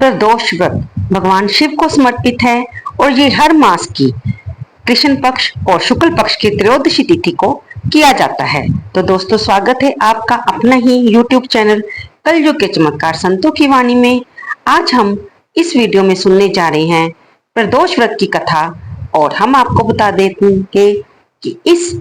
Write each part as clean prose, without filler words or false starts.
प्रदोष व्रत भगवान शिव को समर्पित है और ये हर मास की कृष्ण पक्ष और शुक्ल पक्ष की त्रयोदशी तिथि को किया जाता है। तो दोस्तों, स्वागत है आपका अपना ही YouTube चैनल कलयुग के चमत्कार संतों की वाणी में। आज हम इस वीडियो में सुनने जा रहे हैं प्रदोष व्रत की कथा और हम आपको बता देंगे कि इस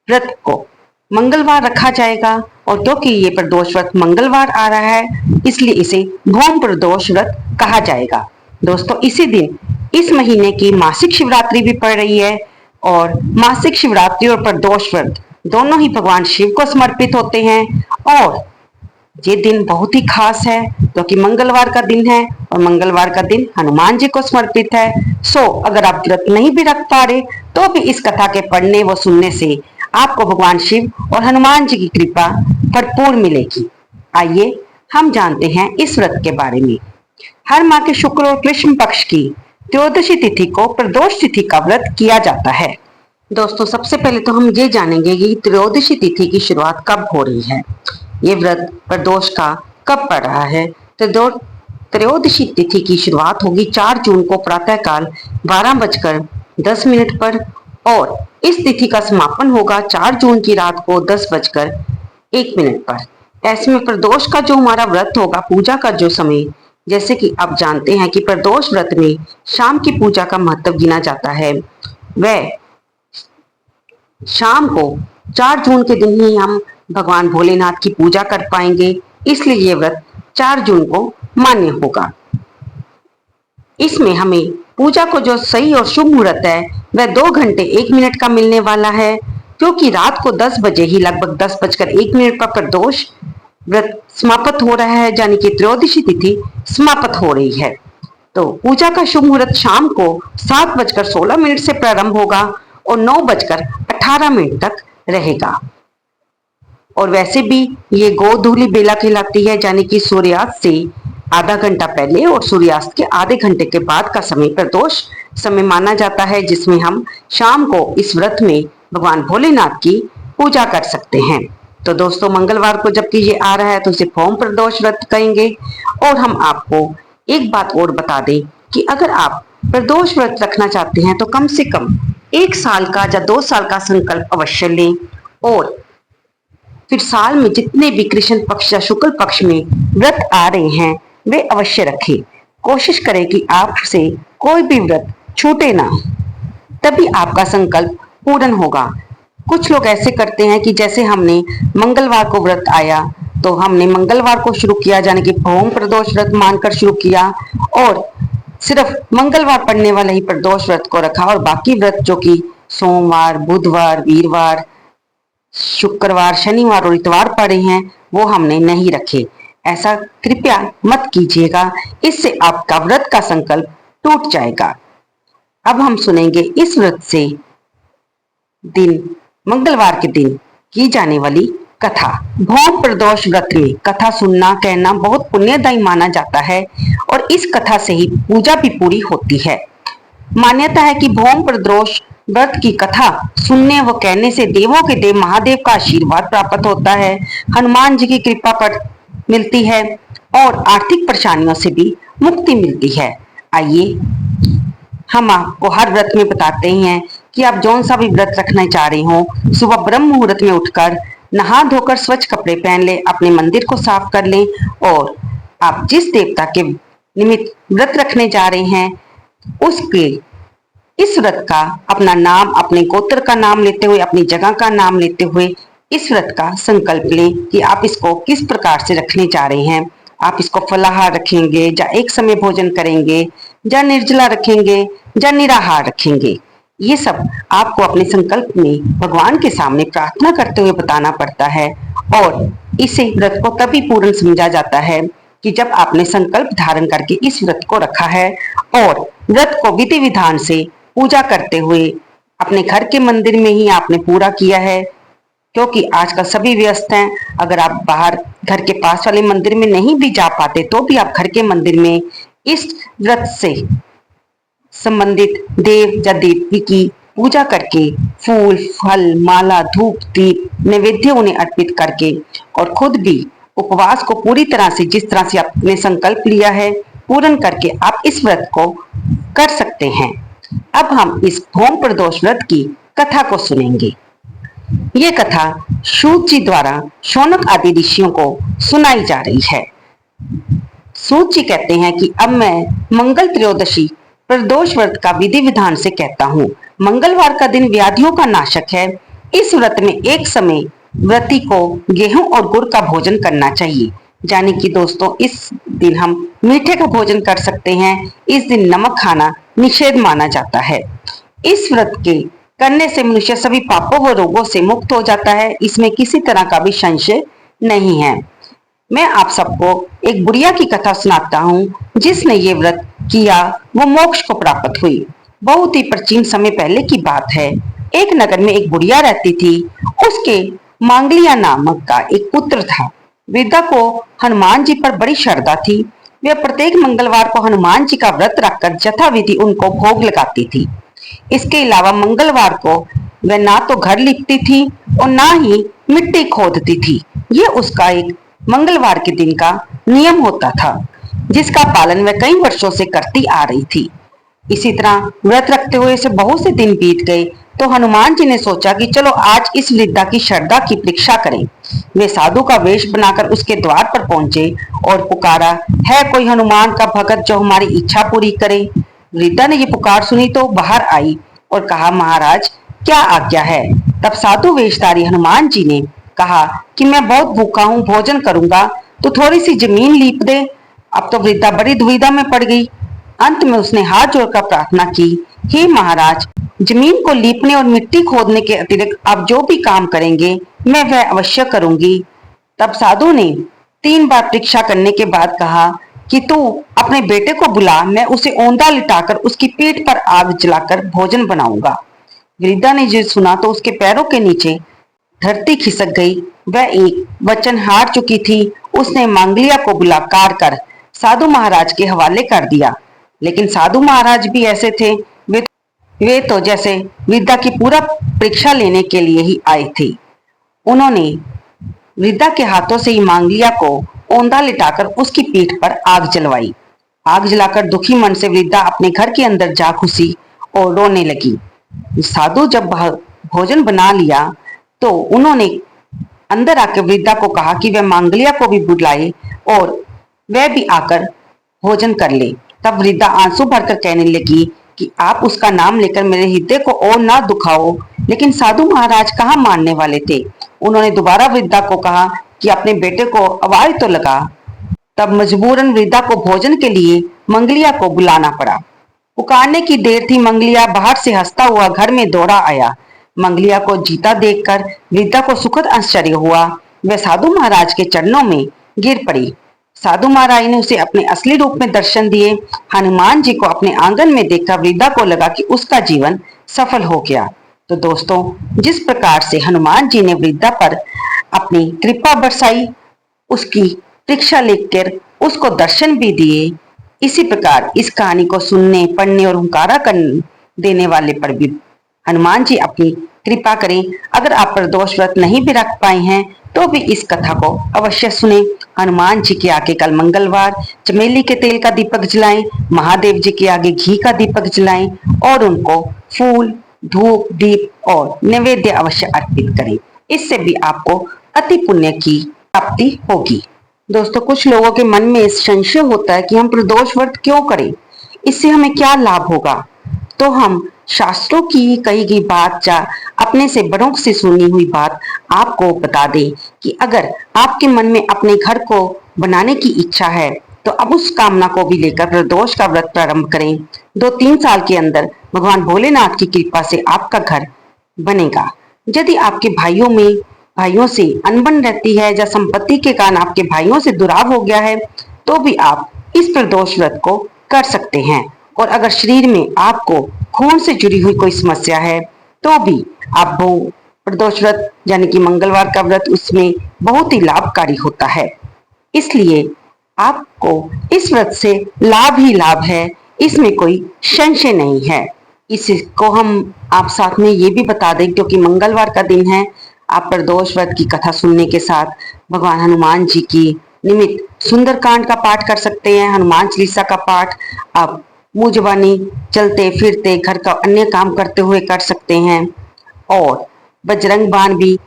व्रत को मंगलवार रखा जाएगा और क्योंकि ये प्रदोष व्रत मंगलवार आ रहा है इसलिए इसे भौम प्रदोष व्रत कहा जाएगा। दोस्तों, इसी दिन इस महीने की मासिक शिवरात्रि भी पड़ रही है और मासिक शिवरात्रि और प्रदोष व्रत दोनों ही भगवान शिव को समर्पित होते हैं और ये दिन बहुत ही खास है क्योंकि मंगलवार का दिन है और मंगलवार का दिन हनुमान जी को समर्पित है। अगर आप व्रत नहीं भी रख पा रहे तो भी इस कथा के पढ़ने व सुनने से आपको भगवान शिव और हनुमान जी की कृपा भरपूर मिलेगी। आइए हम जानते हैं इस व्रत के बारे में। हर माह के शुक्ल और कृष्ण पक्ष की त्रयोदशी तिथि को प्रदोष तिथि का व्रत किया जाता है। दोस्तों, सबसे पहले तो हम ये जानेंगे कि त्रयोदशी तिथि की शुरुआत कब हो रही है। ये व्रत प्रदोष का कब पड़ रहा है। तो त्रयोदशी तिथि की शुरुआत होगी 4 जून को प्रातःकाल 12:10 पर और इस तिथि का समापन होगा 4 जून की रात को 10:01 पर। ऐसे में प्रदोष का जो हमारा व्रत होगा, पूजा का जो समय, जैसे कि आप जानते हैं कि प्रदोष व्रत में शाम की पूजा का महत्व गिना जाता है। वह शाम को 4 जून के दिन ही हम भगवान भोलेनाथ की पूजा कर पाएंगे, इसलिए ये व्रत 4 जून को मान्य होगा। इसमें हमें पूजा को जो सही और शुभ मुहूर्त है वह 2 घंटे 1 मिनट का मिलने वाला है क्योंकि रात को 10 बजे ही लगभग 10:01 पर प्रदोष व्रत समाप्त हो रहा है, यानी कि त्रयोदशी तिथि समाप्त हो रही है। तो पूजा का शुभ मुहूर्त शाम को 7:16 से प्रारंभ होगा और 9:18 तक रहेगा। और वैसे भी ये गोधूली बेला कहलाती है, यानी कि सूर्यास्त से आधा घंटा पहले और सूर्यास्त के आधे घंटे के बाद का समय प्रदोष समय माना जाता है, जिसमें हम शाम को इस व्रत में भगवान भोलेनाथ की पूजा कर सकते हैं। तो दोस्तों, मंगलवार को जबकि ये आ रहा है तो इसे भौम प्रदोष व्रत कहेंगे। और हम आपको एक बात और बता दें कि अगर आप प्रदोष व्रत रखना चाहते हैं तो कम से कम 1 साल का या 2 साल का संकल्प अवश्य लें और फिर साल में जितने भी कृष्ण पक्ष या शुक्ल पक्ष में व्रत आ रहे हैं वे अवश्य रखें। कोशिश करें कि आपसे कोई भी व्रत छूटे ना, तभी आपका संकल्प पूर्ण होगा। कुछ लोग ऐसे करते हैं कि जैसे हमने मंगलवार को व्रत आया तो हमने मंगलवार को शुरू किया, यानी कि भौम प्रदोष व्रत मानकर शुरू किया और सिर्फ मंगलवार पड़ने वाले ही प्रदोष व्रत को रखा और बाकी व्रत जो कि सोमवार, बुधवार, वीरवार, शुक्रवार, शनिवार और इतवार पड़े हैं वो हमने नहीं रखे। ऐसा कृपया मत कीजिएगा, इससे आपका व्रत का संकल्प टूट जाएगा। अब हम सुनेंगे इस व्रत से दिन मंगलवार के दिन की जाने वाली कथा। भौम प्रदोष व्रत में कथा सुनना कहना बहुत पुण्यदायी माना जाता है और इस कथा से ही पूजा भी पूरी होती है। मान्यता है कि भौम प्रदोष व्रत की कथा सुनने व कहने से देवों के देव महादेव का आशीर्वाद प्राप्त होता है, हनुमान जी की कृपा पर मिलती है और आर्थिक परेशानियों से भी मुक्ति मिलती है। आइए हम आपको हर व्रत में बताते हैं कि आप जौन सा भी व्रत रखना चाह रहे हो, सुबह ब्रह्म मुहूर्त में उठकर नहा धोकर स्वच्छ कपड़े पहन लें, अपने मंदिर को साफ कर लें और आप जिस देवता के निमित्त व्रत रखने जा रहे हैं उसके इस व्रत का अपना नाम, अपने गोत्र का नाम लेते हुए, अपनी जगह का नाम लेते हुए इस व्रत का संकल्प लें कि आप इसको किस प्रकार से रखने जा रहे हैं। आप इसको फलाहार रखेंगे या एक समय भोजन करेंगे या निर्जला रखेंगे या निराहार रखेंगे। ये सब आपको अपने संकल्प में भगवान के सामने प्रार्थना करते हुए बताना पड़ता है और इसे व्रत को तभी पूर्ण समझा जाता है कि जब आपने संकल्प धारण करके इस व्रत को रखा है और व्रत को विधि विधान से पूजा करते हुए अपने घर के मंदिर में ही आपने पूरा किया है, क्योंकि आजकल सभी व्यस्त हैं। अगर आप बाहर घर के पास वाले मंदिर में नहीं भी जा पाते तो भी आप घर के मंदिर में इस व्रत से संबंधित देव या देवी की पूजा करके फूल, फल, माला, धूप, दीप, नैवेद्य उन्हें अर्पित करके और खुद भी उपवास को पूरी तरह से जिस तरह से आपने संकल्प लिया है पूर्ण करके आप इस व्रत को कर सकते हैं। अब हम इस भौम प्रदोष व्रत की कथा को सुनेंगे। ये कथा सूत जी द्वारा शौनक आदि ऋषियों को सुनाई जा रही है। सूत जी कहते हैं कि अब मैं मंगल त्रयोदशी प्रदोष व्रत का विधि विधान से कहता हूँ। मंगलवार का दिन व्याधियों का नाशक है। इस व्रत में एक समय व्रती को गेहूं और गुड़ का भोजन करना चाहिए। यानी कि दोस्तों, इस दिन हम मीठे का भोजन कर सकते हैं। इस दिन नमक खाना निषेध माना जाता है। इस व्रत के करने से मनुष्य सभी पापों व रोगों से मुक्त हो जाता है। इसमें किसी तरह का भी संशय नहीं है। मैं आप सबको एक बुढ़िया की कथा सुनाता हूँ जिसने ये व्रत किया, वो मोक्ष को प्राप्त हुई। बहुत ही प्राचीन समय पहले की बात है। एक नगर में एक बुढ़िया रहती थी। उसके मांगलिया नामक का एक पुत्र था। वृद्धा को हनुमान जी पर बड़ी श्रद्धा थी। वह प्रत्येक मंगलवार को हनुमान जी का व्रत रखकर यथाविधि उनको भोग लगाती थी। इसके अलावा मंगलवार को वह ना तो घर लिपती थी और ना ही मिट्टी खोदती थी। यह उसका एक मंगलवार के दिन का नियम होता था, जिसका पालन वह कई वर्षों से करती आ रही थी। इसी तरह व्रत रखते हुए से बहुत से दिन बीत गए तो हनुमान जी ने सोचा कि चलो आज इस वृद्धा की श्रद्धा की परीक्षा करें। वे साधु का वेश बनाकर उसके द्वार पर पहुंचे और पुकारा, है कोई हनुमान का भगत जो हमारी इच्छा पूरी करे। वृद्धा ने ये पुकार सुनी तो बाहर आई और कहा, महाराज क्या आज्ञा है। तब साधु वेशधारी हनुमान जी ने कहा कि मैं बहुत भूखा हूँ, भोजन करूंगा तो थोड़ी सी जमीन लीप दे। अब तो वृद्धा बड़ी दुविधा में पड़ गई। अंत में उसने हाथ जोड़कर प्रार्थना की, हे महाराज, जमीन को लीपने और मिट्टी खोदने के अतिरिक्त आप जो भी काम करेंगे मैं वह अवश्य करूंगी। तब साधु ने 3 बार परीक्षा करने के बाद कहा कि तू अपने बेटे को बुला, मैं उसे औंधा लिटाकर उसकी पीठ पर आग जलाकर भोजन बनाऊंगा। वृद्धा ने जो सुना तो उसके पैरों के नीचे धरती खिसक गई। वह एक वचन हार चुकी थी। उसने मांगलिया को बुलाकार कर साधु महाराज के हवाले कर दिया। लेकिन साधु महाराज भी ऐसे थे, वे तो जैसे वृद्धा की पूरा परीक्षा लेने के लिए ही आए थे। उन्होंने वृद्धा के हाथों से ही मांगलिया को औंधा लिटाकर उसकी पीठ पर आग जलवाई। आग जलाकर दुखी मन से वृद्धा अपने घर के अंदर जा घुसी और रोने लगी। साधु जब भोजन बना लिया तो उन्होंने अंदर आकर वृद्धा को कहा कि वह मांगलिया को भी बुलाए और वह भी आकर भोजन कर ले। तब वृद्धा आंसू भरकर कहने लगी कि आप उसका नाम लेकर मेरे हृदय को और ना दुखाओ। लेकिन साधु महाराज कहाँ मानने वाले थे। उन्होंने दोबारा वृद्धा को कहा कि अपने बेटे को आवाज तो लगा। तब मजबूरन वृद्धा को भोजन के लिए मंगलिया को बुलाना पड़ा। पुकारने की देर थी, मंगलिया बाहर से हंसता हुआ घर में दौड़ा आया। मंगलिया को जीता देखकर वृद्धा को सुखद आश्चर्य हुआ। वह साधु महाराज के चरणों में गिर पड़ी। साधु महाराज ने उसे अपने असली रूप में दर्शन दिए। हनुमान जी को अपने आंगन में देखकर वृद्धा को लगा कि उसका जीवन सफल हो गया। तो दोस्तों, जिस प्रकार से हनुमान जी ने वृद्धा पर अपनी कृपा बरसाई, उसकी परीक्षा लेकर उसको दर्शन भी दिए, इसी प्रकार इस कहानी को सुनने, पढ़ने और हुंकारा कर देने वाले पर भी हनुमान जी अपनी कृपा करें। अगर आप प्रदोष व्रत नहीं भी रख पाए हैं तो भी इस कथा को अवश्य सुने। हनुमान जी के आगे कल मंगलवार चमेली के तेल का दीपक जलाएं, महादेव जी के आगे घी का दीपक जलाएं और उनको फूल, धूप, दीप और नैवेद्य अवश्य अर्पित करें। इससे भी आपको अति पुण्य की प्राप्ति होगी। दोस्तों, कुछ लोगों के मन में संशय होता है कि हम प्रदोष व्रत क्यों करें, इससे हमें क्या लाभ होगा। तो हम शास्त्रों की कही गई बात या अपने से बड़ों से सुनी हुई बात आपको बता दें कि अगर आपके मन में अपने घर को बनाने की इच्छा है तो अब उस कामना को भी लेकर प्रदोष का व्रत प्रारंभ करें। 2-3 साल के अंदर भगवान भोलेनाथ की कृपा से आपका घर बनेगा। यदि आपके भाइयों से अनबन रहती है या संपत्ति के कारण आपके भाइयों से दुराव हो गया है तो भी आप इस प्रदोष व्रत को कर सकते हैं। और अगर शरीर में आपको खून से जुड़ी हुई कोई समस्या है तो भी आप प्रदोष व्रत यानी कि मंगलवार का व्रत, उसमें बहुत ही लाभकारी होता है। इसलिए आपको इस व्रत से लाभ ही लाभ है, इसमें कोई संशय नहीं है। इसको हम आप साथ में ये भी बता दें, क्योंकि मंगलवार का दिन है, आप प्रदोष व्रत की कथा सुनने के साथ भगवान हनुमान जी की निमित्त सुंदरकांड का पाठ कर सकते हैं, हनुमान चालीसा का पाठ आप मुंह जुबानी चलते फिरते घर का अन्य काम करते हुए कर सकते हैं। और बजरंग बाण भी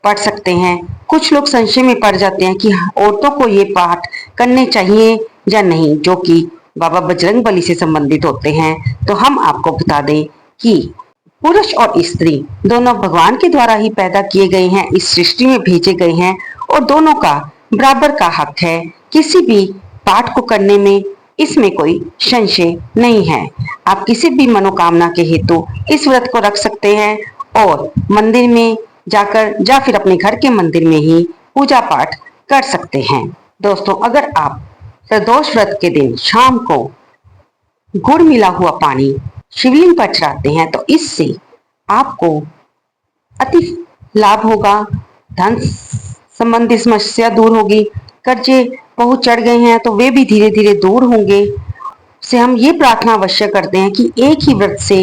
पढ़ सकते हैं। कुछ लोग संशय में पड़ जाते हैं कि औरतों को ये पाठ करने चाहिए या नहीं, जो कि बाबा बजरंग बली से संबंधित होते हैं। तो हम आपको बता दें कि पुरुष और स्त्री दोनों भगवान के द्वारा ही पैदा किए गए हैं, इस सृष्टि में भेजे गए हैं और दोनों का बराबर का हक है किसी भी पाठ को करने में। इसमें कोई संशय नहीं है। आप किसी भी मनोकामना के हेतु इस व्रत को रख सकते हैं और मंदिर में जाकर या फिर अपने घर के मंदिर में ही पूजा पाठ कर सकते हैं। दोस्तों, अगर आप प्रदोष व्रत के दिन शाम को गुड़ मिला हुआ पानी शिवलिंग पर चढ़ाते हैं तो इससे आपको अति लाभ होगा, धन संबंधी समस्या दूर होगी, कर्जे बहुत चढ़ गए हैं तो वे भी धीरे धीरे दूर होंगे। से हम ये प्रार्थना अवश्य करते हैं कि एक ही व्रत से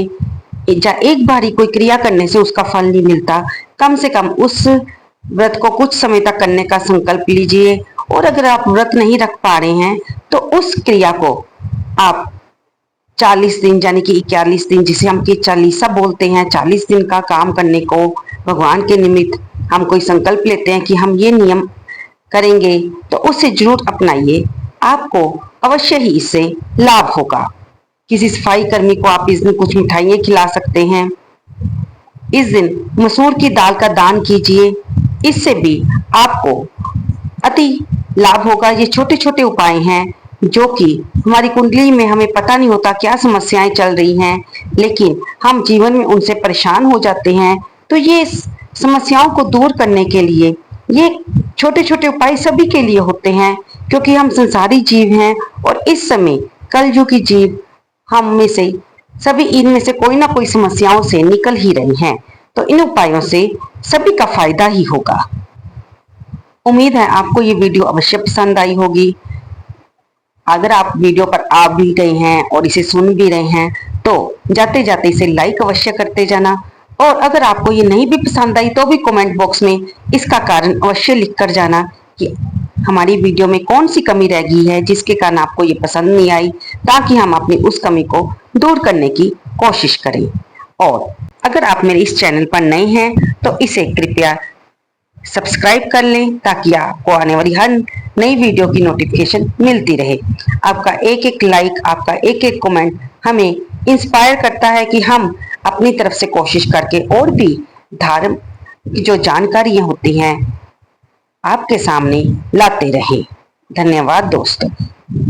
या एक बार ही कोई क्रिया करने से उसका फल नहीं मिलता। कम से कम उस व्रत को कुछ समय तक करने का संकल्प लीजिए और अगर आप व्रत नहीं रख पा रहे हैं तो उस क्रिया को आप 40 दिन यानी कि 41 दिन, जिसे हम की चालीसा बोलते हैं, 40 दिन का काम करने को भगवान के निमित्त हम कोई संकल्प लेते हैं कि हम ये नियम करेंगे तो उसे जरूर अपनाइए। आपको अवश्य ही इससे लाभ होगा। किसी सफाई कर्मी को आप इस दिन कुछ मिठाइयाँ खिला सकते हैं। इस दिन मसूर की दाल का दान कीजिए, इससे भी आपको अति लाभ होगा। ये छोटे छोटे उपाय हैं जो कि हमारी कुंडली में हमें पता नहीं होता क्या समस्याएं चल रही हैं, लेकिन हम जीवन में उनसे परेशान हो जाते हैं। तो ये समस्याओं को दूर करने के लिए ये छोटे छोटे उपाय सभी के लिए होते हैं, क्योंकि हम संसारी जीव हैं और इस समय कलयुगी जीव हम में से सभी इनमें से कोई ना कोई समस्याओं से निकल ही रहे हैं। तो इन उपायों से सभी का फायदा ही होगा। उम्मीद है आपको ये वीडियो अवश्य पसंद आई होगी। अगर आप वीडियो पर आ भी गए हैं और इसे सुन भी रहे हैं तो जाते जाते इसे लाइक अवश्य करते जाना। और अगर आपको ये नहीं भी पसंद आई तो भी कमेंट बॉक्स में इसका कारण अवश्य लिख कर जाना कि हमारी वीडियो में कौन सी कमी रह गई है जिसके कारण आपको ये पसंद नहीं आई, ताकि हम अपनी उस कमी को दूर करने की कोशिश करें। और अगर आप मेरे इस चैनल पर नए हैं तो इसे कृपया सब्सक्राइब कर लें ताकि आपको आने वाली हर नई वीडियो की नोटिफिकेशन मिलती रहे। आपका एक एक लाइक, आपका एक एक कमेंट हमें इंस्पायर करता है कि हम अपनी तरफ से कोशिश करके और भी धर्म की जो जानकारियां होती हैं आपके सामने लाते रहें। धन्यवाद दोस्तों।